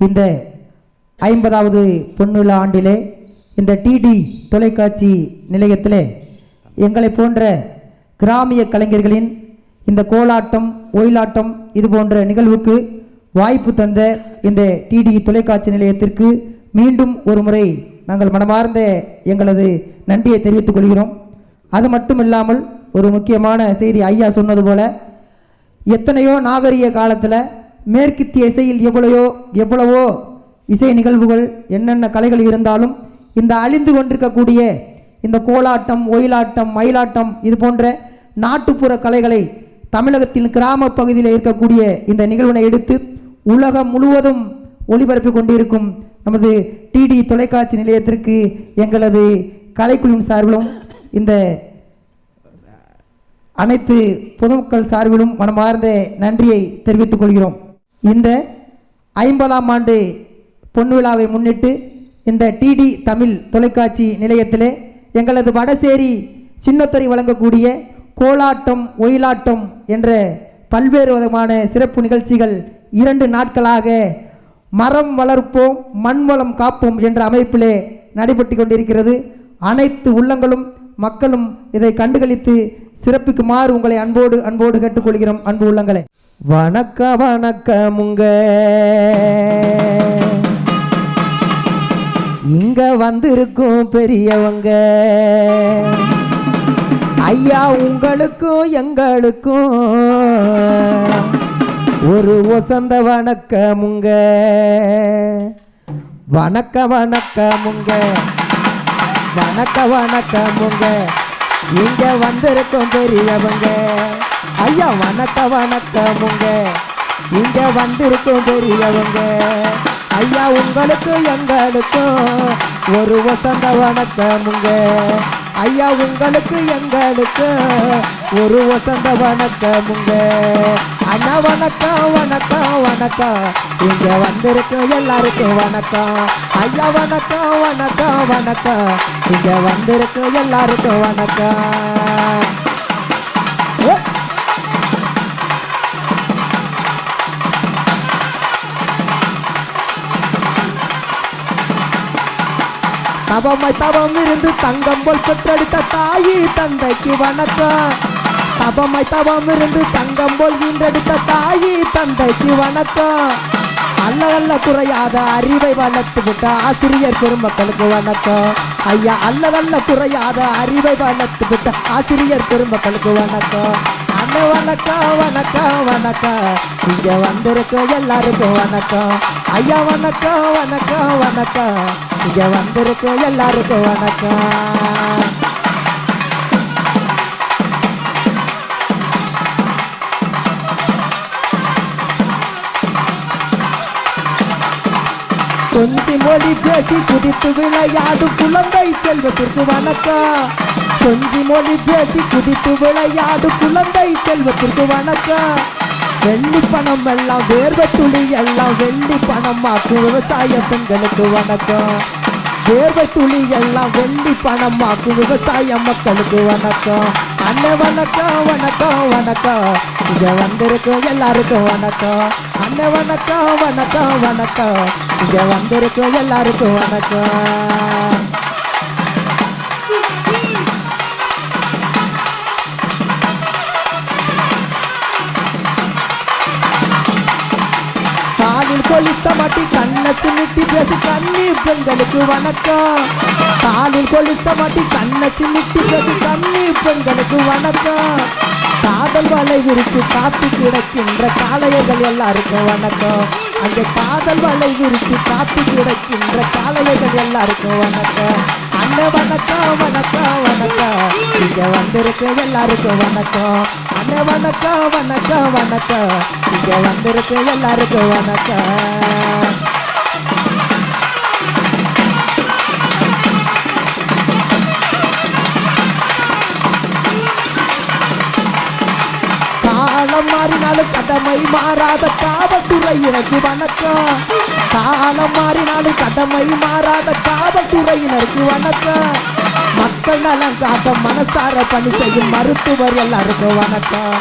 இந்த 50வது பொன்விழா ஆண்டிலே இந்த டிடி தொலைக்காட்சி நிலையத்திலே எங்களை போன்ற கிராமிய கலைஞர்களின் இந்த கோலாட்டம் ஒயிலாட்டம் இது போன்ற நிகழ்வுக்கு வாய்ப்பு தந்த இந்த டிடி தொலைக்காட்சி நிலையத்திற்கு மீண்டும் ஒரு முறை நாங்கள் மனமார்ந்த எங்களது நன்றியை தெரிவித்துக் கொள்கிறோம். அது மட்டும் இல்லாமல் ஒரு முக்கியமான செய்தி, ஐயா சொன்னது போல எத்தனையோ நாகரிக காலத்தில் மேற்கித்திய இசையில் எவ்வளவோ இசை நிகழ்வுகள் என்னென்ன கலைகள் இருந்தாலும் இந்த அழிந்து கொண்டிருக்கக்கூடிய இந்த கோலாட்டம் ஒயிலாட்டம் மயிலாட்டம் இது போன்ற நாட்டுப்புற கலைகளை தமிழகத்தின் கிராம பகுதியில் இருக்கக்கூடிய இந்த நிகழ்வினை எடுத்து உலகம் முழுவதும் ஒளிபரப்பி கொண்டிருக்கும் நமது டிடி தொலைக்காட்சி நிலையத்திற்கு எங்களது கலைக்குழுவின் சார்பிலும் இந்த அனைத்து பொதுமக்கள் சார்பிலும் மனமார்ந்த நன்றியை தெரிவித்துக் கொள்கிறோம். இந்த 50ஆம் ஆண்டு பொன்விழாவை முன்னிட்டு இந்த டிடி தமிழ் தொலைக்காட்சி நிலையத்திலே எங்களது வடசேரி சின்னத்துறை வழங்கக்கூடிய கோலாட்டம் ஒயிலாட்டம் என்ற பல்வேறு விதமான சிறப்பு நிகழ்ச்சிகள் 2 நாட்களாக மரம் வளர்ப்போம் மண் வளம் காப்போம் என்ற அமைப்பிலே நடைபெற்று கொண்டிருக்கிறது. அனைத்து உள்ளங்களும் மக்களும் இதை கண்டுகளித்து சிறப்பிக்குமாறு உங்களை அன்போடு கேட்டுக்கொள்கிறோம். அன்பு உள்ளங்களே, வணக்கமுங்க. இங்க வந்திருக்கும் பெரியவங்க ஐயா, உங்களுக்கும் எங்களுக்கும் ஒரு வசந்த வணக்கமுங்க. வணக்கமுங்க. வணக்கமுங்க. இங்க வந்திருக்கும் பெரியவங்க ஐயா, வணக்கமுங்க. இங்க வந்திருக்கும் பெரியவங்க ஐயா, உங்களுக்கு எங்களுக்கும் ஒரு வசந்த வணக்கமுங்க. ஐயா, உங்களுக்கு எங்களுக்கு ஒரு வசந்த வணக்கமுங்க. அண்ணா வணக்கம். இங்க வந்திருக்கும் எல்லாருக்கும் வணக்கம். ஐயா வணக்கம். இங்க வந்திருக்கும் எல்லாருக்கும் வணக்கம். தவம் இருந்து தங்கம் போல் பெற்றெடுத்த தாயி தந்தைக்கு வணக்கம். தவம் இருந்து தங்கம் போல் வீண்டெடுத்த தாயி தந்தைக்கு வணக்கம். அல்ல குறையாத அறிவை வளர்த்து விட்ட ஆசிரியர் பெருமக்களுக்கு வணக்கம். ஐயா, அல்ல குறையாத அறிவை வளர்த்து விட்ட ஆசிரியர் பெருமக்களுக்கு வணக்கம். அண்ணன் வணக்கம். இங்க வந்திருக்கும் எல்லாருக்கும் வணக்கம். ஐயா வணக்கம். இங்க வந்திருக்கும் எல்லாருக்கும் வணக்கம். கொஞ்சி மொழி பேசி குதித்து விளையாடும் குழந்தை செல்வத்திற்கு வணக்கம். கொஞ்சி மொழி பேசி குதித்து விளையாடும் குழந்தை செல்வத்திற்கு வணக்கம். வெள்ளி பணம் எல்லாம் வேர்வை துளி எல்லாம் வெள்ளி பணமாக்கும் விவசாய பெண்களுக்கு வணக்கம். வேர்வை துளி எல்லாம் வெள்ளி பணமாக்கும் விவசாய மக்களுக்கு வணக்கம். அண்ணன் வணக்கம். இங்க வந்திருக்கும் எல்லாருக்கும் வணக்கம். அண்ணன் வணக்கம். இங்க வந்திருக்கும் எல்லாருக்கும் வணக்கம். காலில் கொலுச மாட்டி கண்ணை சிமிட்டி பேசி கண்ணி பெண்களுக்கு வணக்கம். காலில் கொலுச மாட்டி கண்ணை சிமிட்டி பேசி கண்ணி பெண்களுக்கு வணக்கம். காதல் வலை விரிச்சு காத்து கிடக்கின்ற காளையர்கள் எல்லாருக்கும் வணக்கம். அந்த காதல் வலை விரிச்சு காத்து கிடக்கின்ற காளையர்கள் எல்லாருக்கும் வணக்கம். அண்ணன் வணக்கம். இங்க வந்திருக்கு எல்லாருக்கும் வணக்கம். அண்ணன் வணக்கம். இங்க வந்திருக்கு எல்லாருக்கும் வணக்கம். காலம் மாறினாலும் கடமை மாறாத காவல்துறையினருக்கு வணக்கம். காலம் மாறினாலும் கடமை மாறாத காவல்துறையினருக்கு வணக்கம். மக்கள் நலம் காக்க மனசார பணி செய்யும் மருத்துவர் எல்லாருக்கும் வணக்கம்.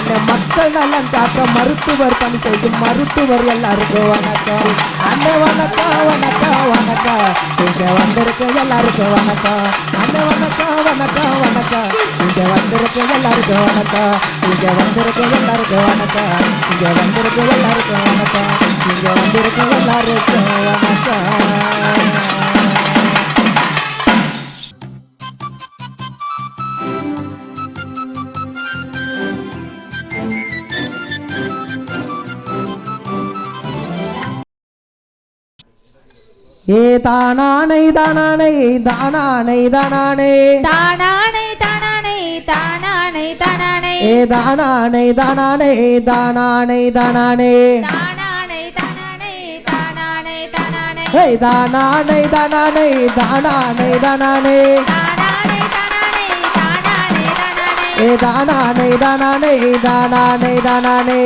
மக்கள் நலன் காக்க மருத்துவர் பணி செய்யும் மருத்துவர் எல்லாருக்கும் வணக்கம். அண்ணன் வணக்கம் வணக்கம் வணக்கம். இங்க வந்திருக்கு எல்லாருக்கும் வணக்கம். அண்ணன் வணக்கம் வணக்கம் வணக்கம். இங்க வந்திருக்கு எல்லாருக்கும் வணக்கம். இங்க வந்திருக்கு எல்லாருக்கும் வணக்கம். இங்க வந்திருக்கு எல்லாருக்கும் வணக்கம். இங்க வந்திருக்கு எல்லாருக்கும் வணக்கம். ஏ தானானை தானானை தானானை தானானை தானானை தானானை தானானை தானானை ஏ தானானை தானானை தானானை தானானை தானானை தானானை தானானை தானானை ஏ தானானை தானானை தானானை தானானை தானானை தானானை தானானை தானானை ஏ தானானை தானானை தானானை தானானை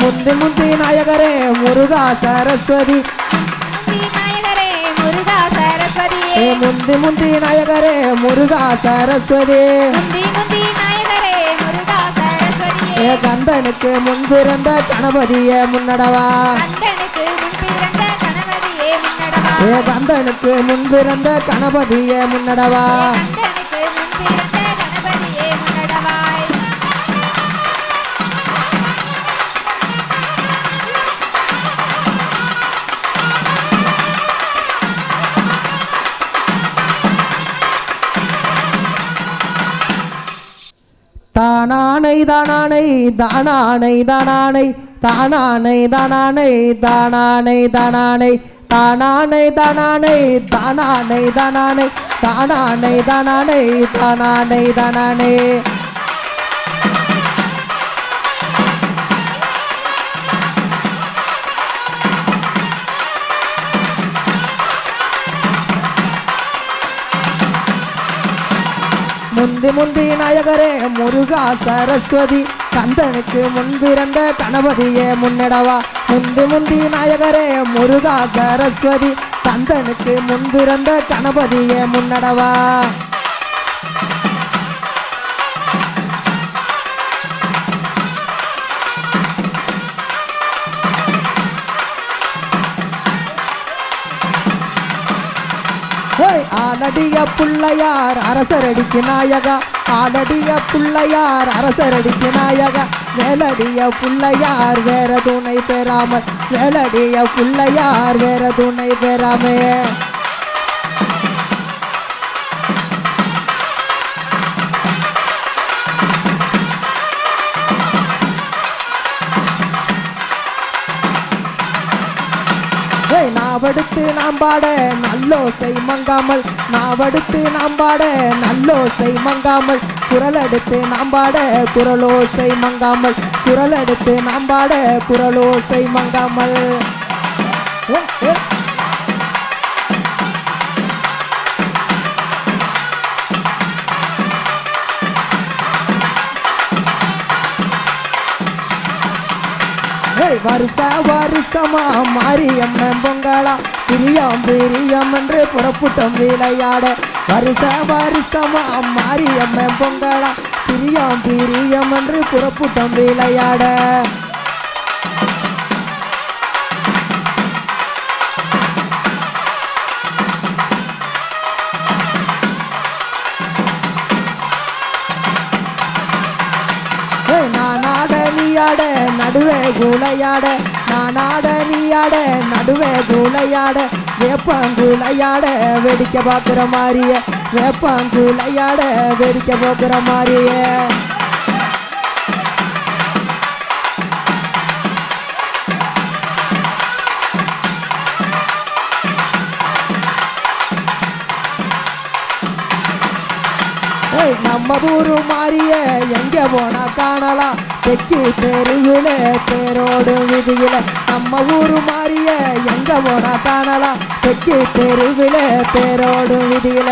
முந்தி முந்தி நாயகரே முருகா சரஸ்வதி நாயகரே முருகா சரஸ்வதி முந்தி முந்தி நாயகரே முருகா சரஸ்வதி முந்தி முந்தி நாயகரே முருகா சரஸ்வதி கந்தனுக்கு முன்பிறந்த கணபதியே முன்னடவா கந்தனுக்கு முன்பிறந்த கணபதியே முன்னடவா கந்தனுக்கு முன்பிறந்த கணபதியே முன்னடவா கந்தனுக்கு முன்பிறந்த கணபதியே முன்னடவாய் தானானை தானானை தானானை தானானை தானானை தானானை தானானை தானானை தானானை தானானை தானானை தானானை தானானை தானானை தானானை தானானை முந்தி முந்தி நாயகரே முருகா சரஸ்வதி கந்தனுக்கு முன்பிறந்த கணபதியே முன்னடவா முந்தி முந்தி நாயகரே முருகா சரஸ்வதி கந்தனுக்கு முன்பிறந்த கணபதியே முன்னடவா ஆலடிய புள்ளையார் அரசரடிக்கு நாயகா ஆலடிய புள்ளையார் அரசரடிக்கு நாயகா வேலடிய புள்ளையார் வேற துணை பெறாமல் வேலடிய புள்ளையார் வேற துணை பெறாமே நாவடுத்து நாம் பாட நல்லோசை மங்காமல் நாவடுத்து நாம் பாட நல்லோசை மங்காமல் குரலெடுத்து நாம் பாட குரலோசை மங்காமல் குரலெடுத்து நாம் பாட குரலோசை மங்காமல் வருஷ வருஷமா மாரியம்மன் பொங்கலா பிரியம் பிரியம் என்று புறப்பட்டோம் விளையாட வருஷ வருஷமா மாரியம்மன் பொங்கலா பிரியம் பிரியம் என்று புறப்பட்டோம் விளையாட நானாட நீயாட நடுவே கூலையாட நானாட நீயாட நடுவே கூலையாட வேப்பாங்குலையாட வெடிக்க பார்க்குற மாதிரியே வேப்பாங்குலையாட வெடிக்க பார்க்குற மாதிரியே நம்ம ஊரு மாறிய எங்க போனா காணலாம் தெற்கு தெருவில தேரோடு விதியில நம்ம ஊரு மாறிய எங்க போனா காணலாம் தெற்கு தெருவில தேரோடு விதியில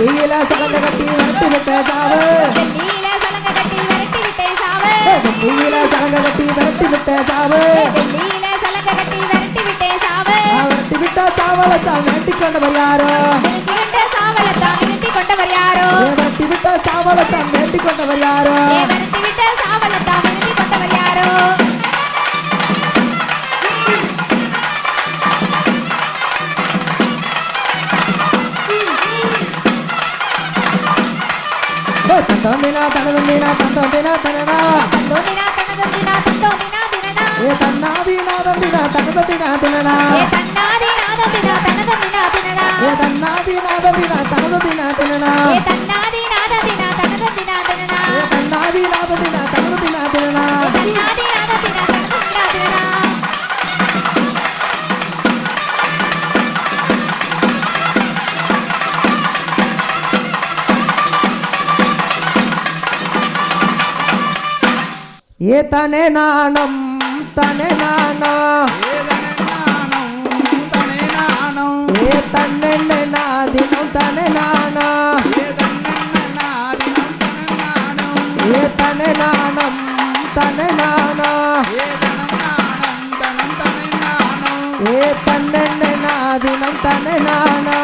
டெல்லியில சலங்க கட்டி விரட்டி விட்ட சாவு டெல்லியில சலங்க கட்டி விரட்டி விட்டே சாவு டெல்லியில சலங்க கட்டி விரட்டி விட்ட சாவு டெல்லியில சலங்க கட்டி விரட்டி விட்டே சாவு விரட்டி விட்ட சாவலை தான் வேண்டி கொண்டவர் யாரோ விரட்டி விட்ட சாவலத்தான் விரட்டி கொண்டவர் யாரோ விரட்டி விட்ட சாவலை தான் வேண்டி கொண்டவர் யாரோ விரட்டி விட்ட சாவலத்தான் விரட்டி கொண்டவர் யாரோ தந்தோந்தினா தனதந்தினா தந்தோந்தினா தனனா தந்தோந்தினா தனதந்தினா தந்தோந்தினா தினனா தன்னாதீனா தந்தினா தனதந்தினா தினனா தன்னாதீனா தந்தினா தனதந்தினா தினனா தன்னாதீனா தந்தினா தனதந்தினா தினனா தன்னாதீனா தந்தினா தனதந்தினா தினனா தன்னாதீனா தந்தினா தனதந்தினா தினனா தன்னாதீனா தந்தினா தனதந்தினா தினனா ஏ தனே நாணம் தனே நாணா ஏ தன்னென்ன நாதினம் தனே நாணா ஏ தனே நாணம் தனே நாணா ஏ தன்னென்ன நாதினம் தனே நாணா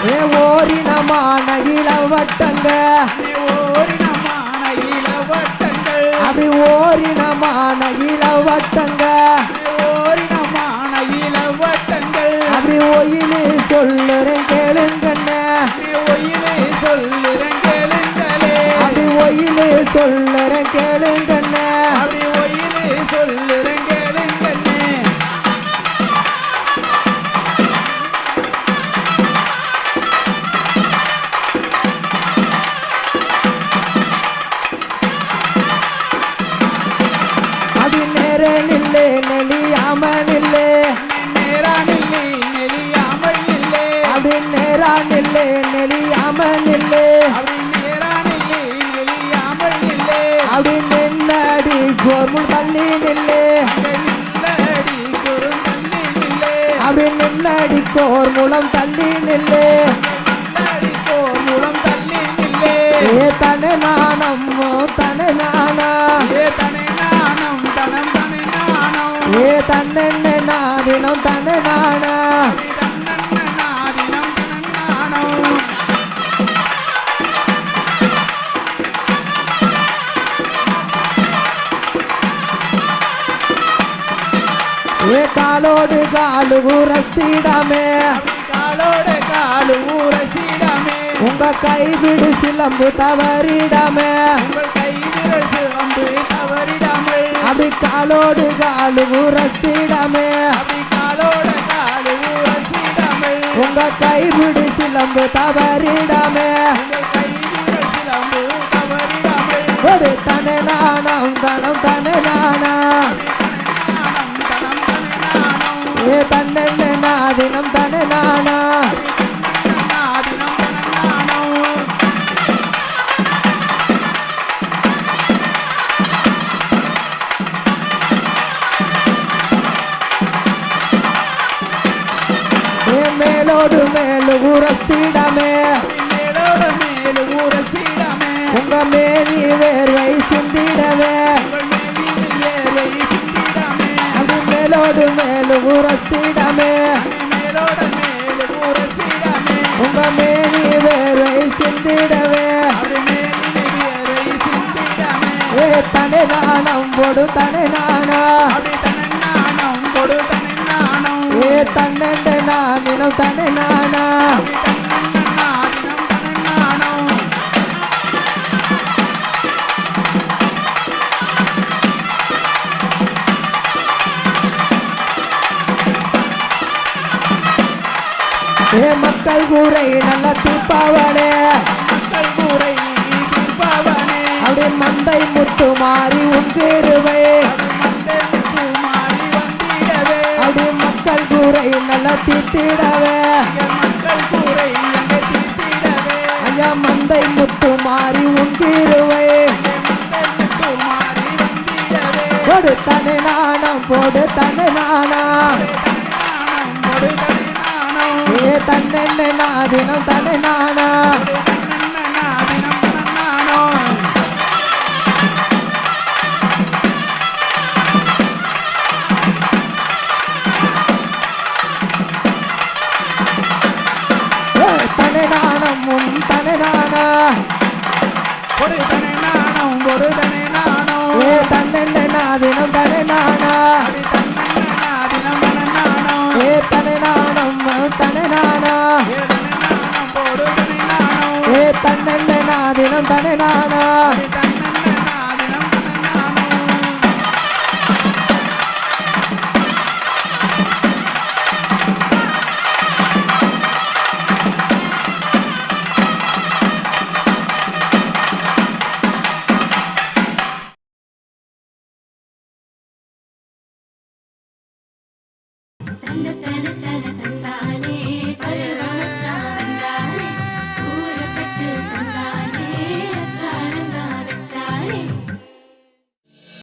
ஏ ஓரினமான இளவட்டங்க அப்படி ஓரினமான இளவட்டங்க அப்படி ஒயிலு சொல்லுறேன் கேளுங்கண்ண அப்படி ஒயிலு சொல்லுறேன் கேளுங்கண்ண அடி நேர நில்லே நெளியாம நில்லே அப்படி நேரா நில்லே நெளியாம நில்லே அப்படி நின்னடி கோர்முள் தள்ளி நில்லே அப்படி நின்னடி கோர்முளம் தள்ளி நில்லே ஏ தனே நாணம் தனே நாணா ஏ தன்னென்ன நாதினம் தனே நாணா ஏ காலோடு காலு ரசிடமே உங்க கைவிடு சிலம்பு தவறிடமே அப்படி காலோடு காலு ரசிடமே உங்க கைவிடு சிலம்பு தவறிடமே ஒரு தனே நாணம் தனம் தனே நாணா ஏ தன்னென்ன நாதினம் தனே நாணா ஏ மேலோடு மேலு உரசிடமே உங்க மேனி வேர்வை சிந்திடவே அது மேலோடு மேலு உரசிடமே உங்க மேனி வேர்வை சிந்திடவே ஏ தனே நாணம் பொடு தனே நாணா ஏ தன்னென்ன நானினம் தனே நாணா ஏ மக்கள் கூரை நல்ல தீர்ப்பாவளே அப்படி மந்தை முத்து மாறி உந்திருவே அப்படி மக்கள் கூரை நல்ல தீர்த்திடவே மந்தை முத்து மாறி உங்கிருவை போடு தனி நாணம் போடு தனி நாணம் ஏ தன்னெண்ண நாதினம் தனி நாணம் தனி நாணம் உன் தனி நாணம் ஒரு தனி நாணம் ஒரு தனி நாணம் ஏ தன்னெண்ண நாதினம் தனி நாணம் ஏ தனி நாணம் தனி நாணம் ஏ தன்னெண்ண நாதினம் தனி நாணம்